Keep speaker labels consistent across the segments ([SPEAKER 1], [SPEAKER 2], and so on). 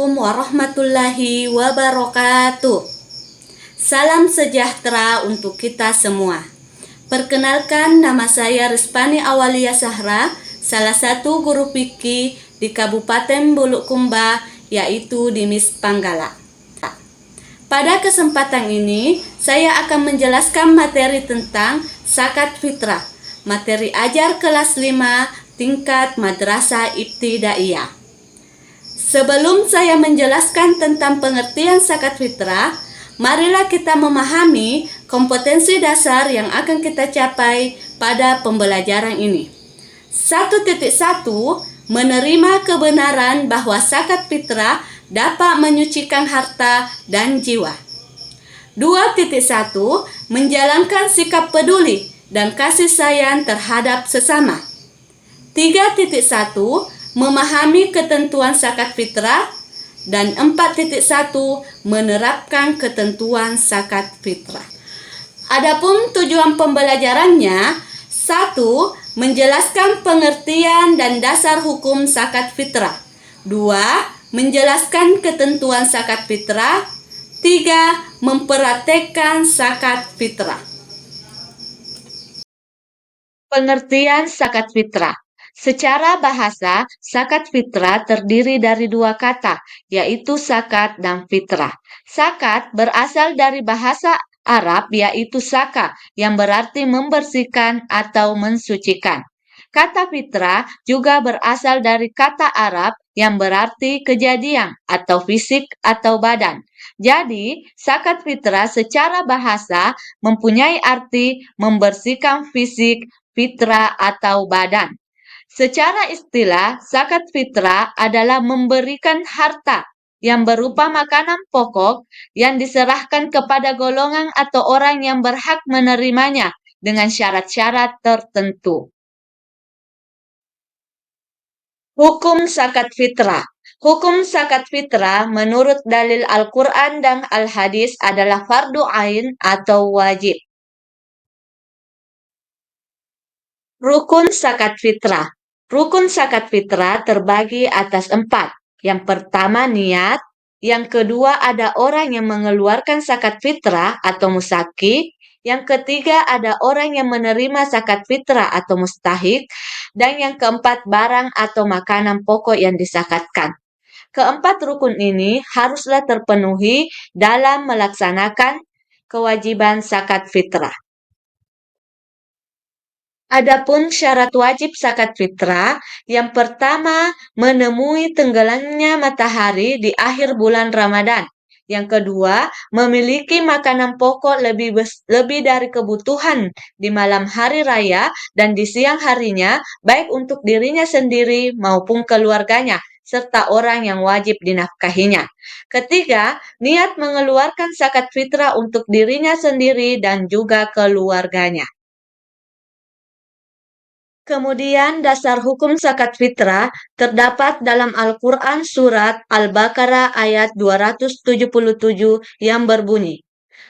[SPEAKER 1] Assalamualaikum warahmatullahi wabarakatuh. Salam sejahtera untuk kita semua. Perkenalkan, nama saya Rizpani Awalia Sahra, salah satu guru fikih di Kabupaten Bulukumba, yaitu di MIS Panggala. Pada kesempatan ini, saya akan menjelaskan materi tentang zakat fitrah, materi ajar kelas 5 tingkat Madrasah Ibtidaiyah. Sebelum saya menjelaskan tentang pengertian zakat fitrah, marilah kita memahami kompetensi dasar yang akan kita capai pada pembelajaran ini. 1.1 Menerima kebenaran bahwa zakat fitrah dapat menyucikan harta dan jiwa. 2.1 Menjalankan sikap peduli dan kasih sayang terhadap sesama. 3.1 Memahami ketentuan zakat fitrah, dan 4.1 menerapkan ketentuan zakat fitrah. Adapun tujuan pembelajarannya: 1. Menjelaskan pengertian dan dasar hukum zakat fitrah. 2. Menjelaskan ketentuan zakat fitrah. 3. Mempraktekkan zakat fitrah. Pengertian zakat fitrah. Secara bahasa, zakat fitrah terdiri dari dua kata, yaitu zakat dan fitrah. Zakat berasal dari bahasa Arab, yaitu zaka, yang berarti membersihkan atau mensucikan. Kata fitrah juga berasal dari kata Arab yang berarti kejadian atau fisik atau badan. Jadi, zakat fitrah secara bahasa mempunyai arti membersihkan fisik, fitrah atau badan. Secara istilah, zakat fitrah adalah memberikan harta yang berupa makanan pokok yang diserahkan kepada golongan atau orang yang berhak menerimanya dengan syarat-syarat tertentu. Hukum zakat fitrah. Hukum zakat fitrah menurut dalil Al-Quran dan Al-Hadis adalah fardu ain atau wajib. Rukun zakat fitrah. Rukun zakat fitrah terbagi atas 4. Yang pertama niat, yang kedua ada orang yang mengeluarkan zakat fitrah atau musaki, yang ketiga ada orang yang menerima zakat fitrah atau mustahik, dan yang keempat barang atau makanan pokok yang disakatkan. Keempat rukun ini haruslah terpenuhi dalam melaksanakan kewajiban zakat fitrah. Adapun syarat wajib zakat fitrah, yang pertama menemui tenggelamnya matahari di akhir bulan Ramadan. Yang kedua, memiliki makanan pokok lebih dari kebutuhan di malam hari raya dan di siang harinya, baik untuk dirinya sendiri maupun keluarganya, serta orang yang wajib dinafkahinya. Ketiga, niat mengeluarkan zakat fitrah untuk dirinya sendiri dan juga keluarganya. Kemudian dasar hukum zakat fitrah terdapat dalam Al-Quran surat Al-Baqarah ayat 277 yang berbunyi,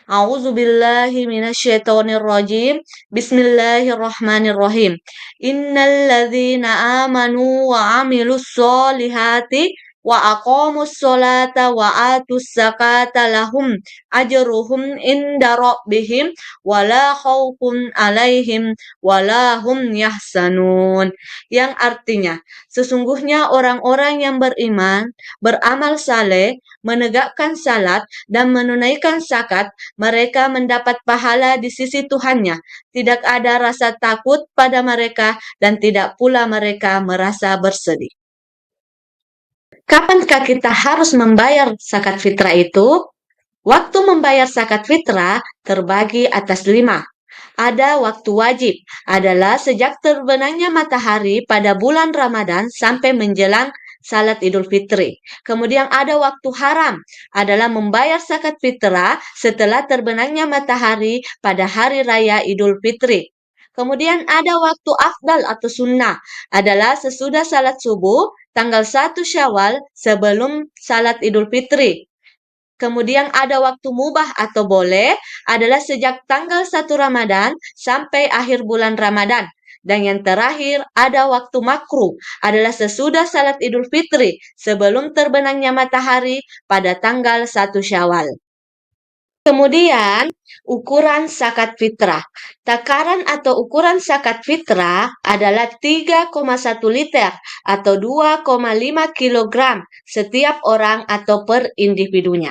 [SPEAKER 1] A'udzubillahi minasyaitonirrajim. Bismillahirrahmanirrahim. Innalladzina amanu wa amilus solihati wa aqamus sholata wa atus zakata lahum ajruhum inda rabbihim wala khaufun alaihim wala hum yahzanun. Yang artinya, sesungguhnya orang-orang yang beriman, beramal saleh, menegakkan salat dan menunaikan zakat, mereka mendapat pahala di sisi Tuhannya. Tidak ada rasa takut pada mereka dan tidak pula mereka merasa bersedih. Kapankah kita harus membayar zakat fitrah itu? Waktu membayar zakat fitrah terbagi atas 5. Ada waktu wajib, adalah sejak terbenamnya matahari pada bulan Ramadan sampai menjelang salat Idul Fitri. Kemudian ada waktu haram, adalah membayar zakat fitrah setelah terbenamnya matahari pada hari raya Idul Fitri. Kemudian ada waktu afdal atau sunnah, adalah sesudah salat subuh tanggal 1 Syawal sebelum salat Idul Fitri. Kemudian ada waktu mubah atau boleh, adalah sejak tanggal 1 Ramadan sampai akhir bulan Ramadan. Dan yang terakhir, ada waktu makruh, adalah sesudah salat Idul Fitri, sebelum terbenamnya matahari pada tanggal 1 Syawal. Kemudian, ukuran zakat fitrah. Takaran atau ukuran zakat fitrah adalah 3,1 liter atau 2,5 kilogram setiap orang atau per individunya.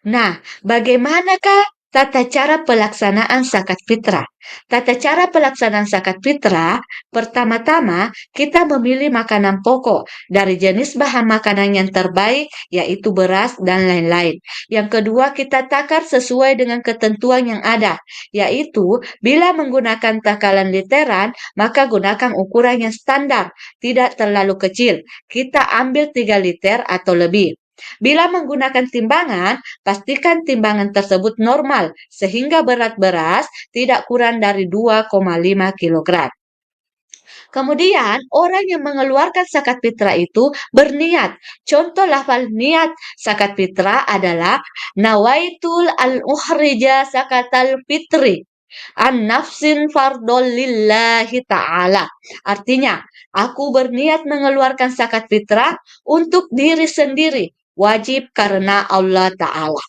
[SPEAKER 1] Nah, bagaimanakah tata cara pelaksanaan zakat fitrah? Tata cara pelaksanaan zakat fitrah, pertama-tama kita memilih makanan pokok dari jenis bahan makanan yang terbaik, yaitu beras dan lain-lain. Yang kedua, kita takar sesuai dengan ketentuan yang ada, yaitu bila menggunakan takaran literan, maka gunakan ukuran yang standar, tidak terlalu kecil. Kita ambil 3 liter atau lebih. Bila menggunakan timbangan, pastikan timbangan tersebut normal sehingga berat beras tidak kurang dari 2,5 kilogram. Kemudian, orang yang mengeluarkan zakat fitrah itu berniat. Contoh lafal niat zakat fitrah adalah nawaitul al-ukhrija zakatal fitri an nafsin fardol lillahi ta'ala. Artinya, aku berniat mengeluarkan zakat fitrah untuk diri sendiri, wajib karena Allah Ta'ala.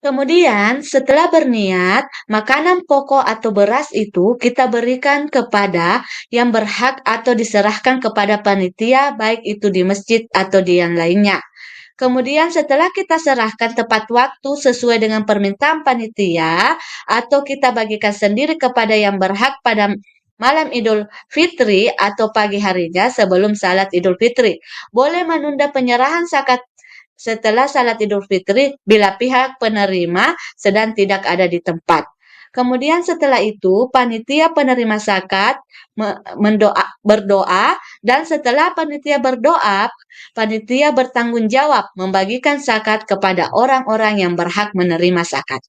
[SPEAKER 1] Kemudian, setelah berniat, makanan pokok atau beras itu kita berikan kepada yang berhak atau diserahkan kepada panitia, baik itu di masjid atau di yang lainnya. Kemudian setelah kita serahkan tepat waktu sesuai dengan permintaan panitia, atau kita bagikan sendiri kepada yang berhak pada malam Idul Fitri atau pagi harinya sebelum salat Idul Fitri. Boleh menunda penyerahan zakat setelah salat Idul Fitri bila pihak penerima sedang tidak ada di tempat. Kemudian setelah itu, panitia penerima zakat berdoa, dan setelah panitia berdoa, panitia bertanggung jawab membagikan zakat kepada orang-orang yang berhak menerima zakat.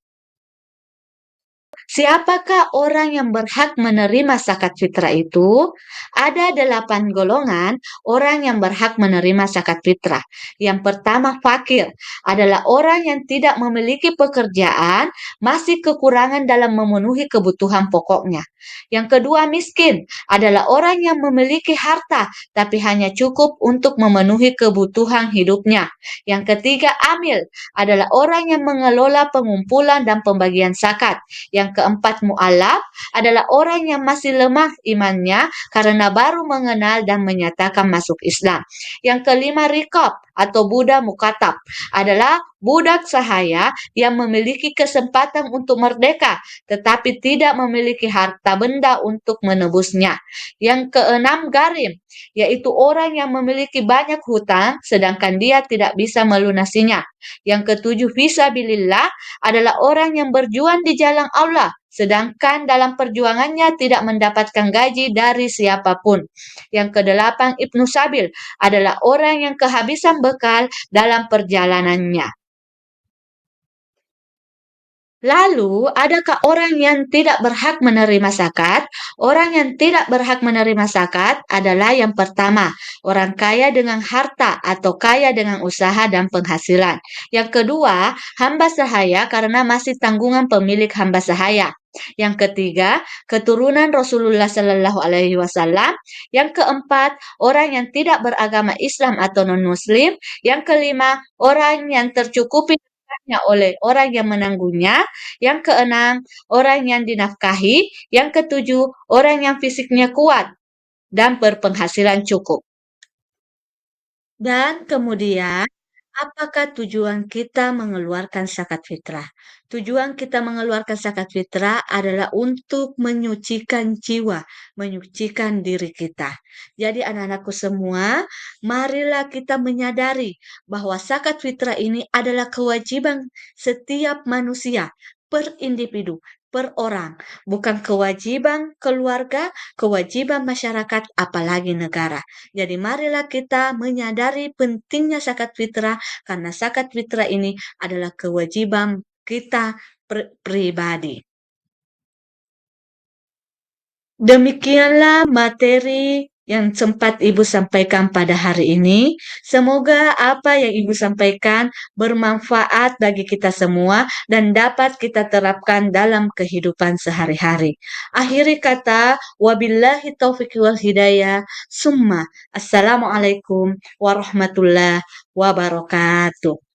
[SPEAKER 1] Siapakah orang yang berhak menerima zakat fitrah itu? Ada 8 golongan orang yang berhak menerima zakat fitrah. Yang pertama, fakir, adalah orang yang tidak memiliki pekerjaan, masih kekurangan dalam memenuhi kebutuhan pokoknya. Yang kedua, miskin, adalah orang yang memiliki harta, tapi hanya cukup untuk memenuhi kebutuhan hidupnya. Yang ketiga, amil, adalah orang yang mengelola pengumpulan dan pembagian zakat. Yang keempat, mu'alaf, adalah orang yang masih lemah imannya karena baru mengenal dan menyatakan masuk Islam. Yang kelima, rikab atau budak mukatab, adalah budak sahaya yang memiliki kesempatan untuk merdeka tetapi tidak memiliki harta benda untuk menebusnya. Yang keenam, garim, yaitu orang yang memiliki banyak hutang sedangkan dia tidak bisa melunasinya. Yang ketujuh, fisabilillah, adalah orang yang berjuang di jalan Allah, sedangkan dalam perjuangannya tidak mendapatkan gaji dari siapapun. Yang kedelapan, Ibnu Sabil, adalah orang yang kehabisan bekal dalam perjalanannya. Lalu, adakah orang yang tidak berhak menerima zakat? Orang yang tidak berhak menerima zakat adalah yang pertama, orang kaya dengan harta atau kaya dengan usaha dan penghasilan. Yang kedua, hamba sahaya karena masih tanggungan pemilik hamba sahaya. Yang ketiga, keturunan Rasulullah Shallallahu Alaihi Wasallam. Yang keempat, orang yang tidak beragama Islam atau non-Muslim. Yang kelima, orang yang tercukupi oleh orang yang menanggungnya. Yang keenam, orang yang dinafkahi. Yang ketujuh, orang yang fisiknya kuat dan berpenghasilan cukup. Dan kemudian, apakah tujuan kita mengeluarkan zakat fitrah? Tujuan kita mengeluarkan zakat fitrah adalah untuk menyucikan jiwa, menyucikan diri kita. Jadi anak-anakku semua, marilah kita menyadari bahwa zakat fitrah ini adalah kewajiban setiap manusia, per individu, per orang. Bukan kewajiban keluarga, kewajiban masyarakat, apalagi negara. Jadi marilah kita menyadari pentingnya zakat fitrah karena zakat fitrah ini adalah kewajiban kita pribadi. Demikianlah materi yang sempat Ibu sampaikan pada hari ini. Semoga apa yang Ibu sampaikan bermanfaat bagi kita semua dan dapat kita terapkan dalam kehidupan sehari-hari. Akhiri kata, wabillahi taufiq wal hidayah, summa assalamualaikum warahmatullahi wabarakatuh.